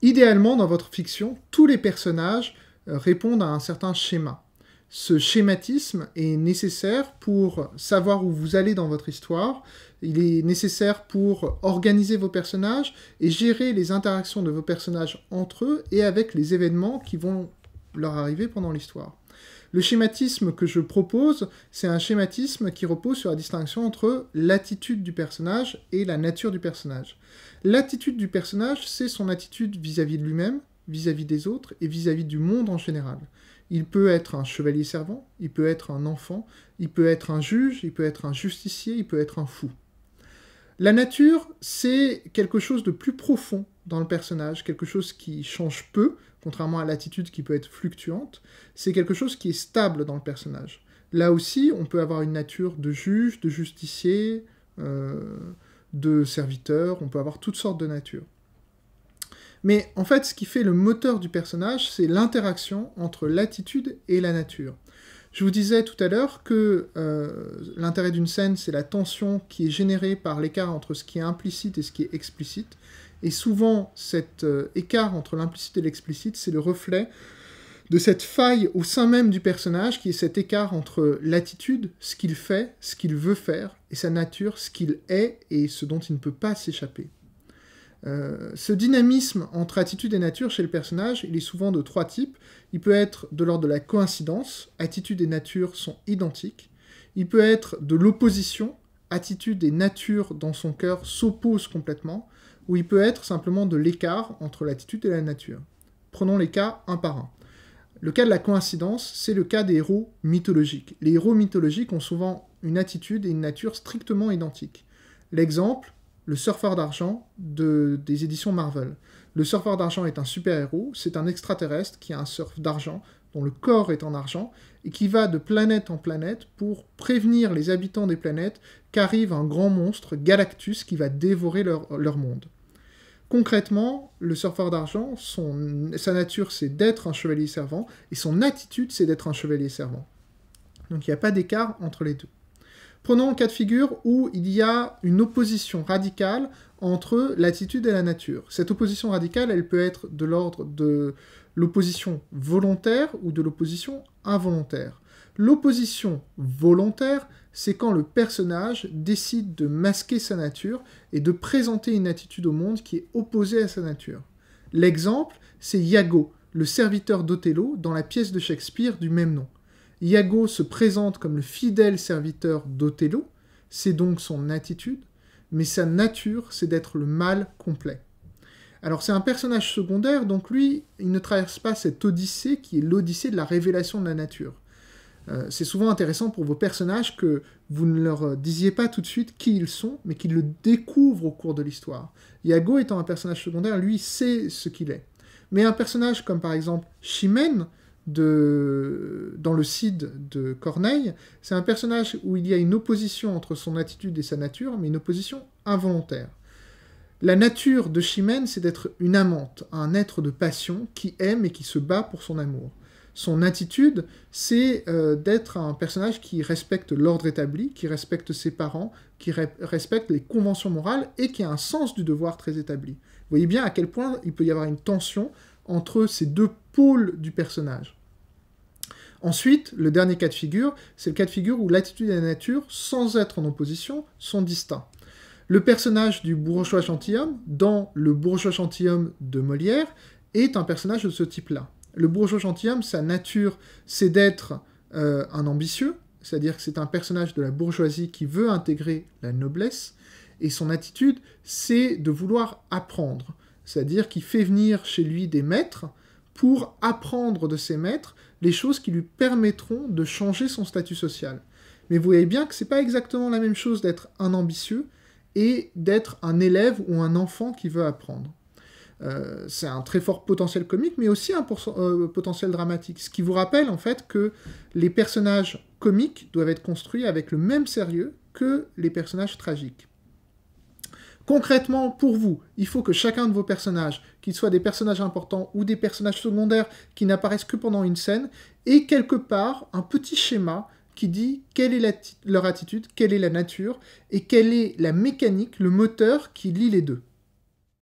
Idéalement, dans votre fiction, tous les personnages répondent à un certain schéma. Ce schématisme est nécessaire pour savoir où vous allez dans votre histoire, il est nécessaire pour organiser vos personnages et gérer les interactions de vos personnages entre eux et avec les événements qui vont leur arriver pendant l'histoire. Le schématisme que je propose, c'est un schématisme qui repose sur la distinction entre l'attitude du personnage et la nature du personnage. L'attitude du personnage, c'est son attitude vis-à-vis de lui-même, vis-à-vis des autres et vis-à-vis du monde en général. Il peut être un chevalier servant, il peut être un enfant, il peut être un juge, il peut être un justicier, il peut être un fou. La nature, c'est quelque chose de plus profond dans le personnage, quelque chose qui change peu, contrairement à l'attitude qui peut être fluctuante, c'est quelque chose qui est stable dans le personnage. Là aussi, on peut avoir une nature de juge, de justicier, de serviteur, on peut avoir toutes sortes de natures. Mais en fait, ce qui fait le moteur du personnage, c'est l'interaction entre l'attitude et la nature. Je vous disais tout à l'heure que l'intérêt d'une scène, c'est la tension qui est générée par l'écart entre ce qui est implicite et ce qui est explicite. Et souvent, cet écart entre l'implicite et l'explicite, c'est le reflet de cette faille au sein même du personnage, qui est cet écart entre l'attitude, ce qu'il fait, ce qu'il veut faire, et sa nature, ce qu'il est et ce dont il ne peut pas s'échapper. Ce dynamisme entre attitude et nature chez le personnage, il est souvent de trois types. Il peut être de l'ordre de la coïncidence, attitude et nature sont identiques. Il peut être de l'opposition, attitude et nature dans son cœur s'opposent complètement. Ou il peut être simplement de l'écart entre l'attitude et la nature. Prenons les cas un par un. Le cas de la coïncidence, c'est le cas des héros mythologiques. Les héros mythologiques ont souvent une attitude et une nature strictement identiques. L'exemple, le surfeur d'argent des éditions Marvel. Le surfeur d'argent est un super-héros, c'est un extraterrestre qui a un surf d'argent, dont le corps est en argent, et qui va de planète en planète pour prévenir les habitants des planètes qu'arrive un grand monstre, Galactus, qui va dévorer leur monde. Concrètement, le surfeur d'argent, sa nature c'est d'être un chevalier servant, et son attitude c'est d'être un chevalier servant. Donc il n'y a pas d'écart entre les deux. Prenons le cas de figure où il y a une opposition radicale entre l'attitude et la nature. Cette opposition radicale, elle peut être de l'ordre de l'opposition volontaire ou de l'opposition involontaire. L'opposition volontaire, c'est quand le personnage décide de masquer sa nature et de présenter une attitude au monde qui est opposée à sa nature. L'exemple, c'est Iago, le serviteur d'Othello, dans la pièce de Shakespeare du même nom. Iago se présente comme le fidèle serviteur d'Othello, c'est donc son attitude, mais sa nature, c'est d'être le mal complet. Alors c'est un personnage secondaire, donc lui, il ne traverse pas cette odyssée qui est l'odyssée de la révélation de la nature. C'est souvent intéressant pour vos personnages que vous ne leur disiez pas tout de suite qui ils sont, mais qu'ils le découvrent au cours de l'histoire. Iago étant un personnage secondaire, lui sait ce qu'il est. Mais un personnage comme par exemple Chimène, dans le Cid de Corneille, c'est un personnage où il y a une opposition entre son attitude et sa nature, mais une opposition involontaire. La nature de Chimène, c'est d'être une amante, un être de passion qui aime et qui se bat pour son amour. Son attitude, c'est d'être un personnage qui respecte l'ordre établi, qui respecte ses parents, qui respecte les conventions morales et qui a un sens du devoir très établi. Vous voyez bien à quel point il peut y avoir une tension entre ces deux pôles du personnage. Ensuite, le dernier cas de figure, c'est le cas de figure où l'attitude et la nature, sans être en opposition, sont distincts. Le personnage du bourgeois gentilhomme, dans Le bourgeois gentilhomme de Molière, est un personnage de ce type-là. Le bourgeois gentilhomme, sa nature, c'est d'être un ambitieux, c'est-à-dire que c'est un personnage de la bourgeoisie qui veut intégrer la noblesse, et son attitude, c'est de vouloir apprendre, c'est-à-dire qu'il fait venir chez lui des maîtres pour apprendre de ces maîtres les choses qui lui permettront de changer son statut social. Mais vous voyez bien que c'est pas exactement la même chose d'être un ambitieux et d'être un élève ou un enfant qui veut apprendre. C'est un très fort potentiel comique, mais aussi un potentiel dramatique. Ce qui vous rappelle, en fait, que les personnages comiques doivent être construits avec le même sérieux que les personnages tragiques. Concrètement, pour vous, il faut que chacun de vos personnages, qu'ils soient des personnages importants ou des personnages secondaires qui n'apparaissent que pendant une scène, ait quelque part un petit schéma qui dit quelle est leur attitude, quelle est la nature, et quelle est la mécanique, le moteur qui lie les deux.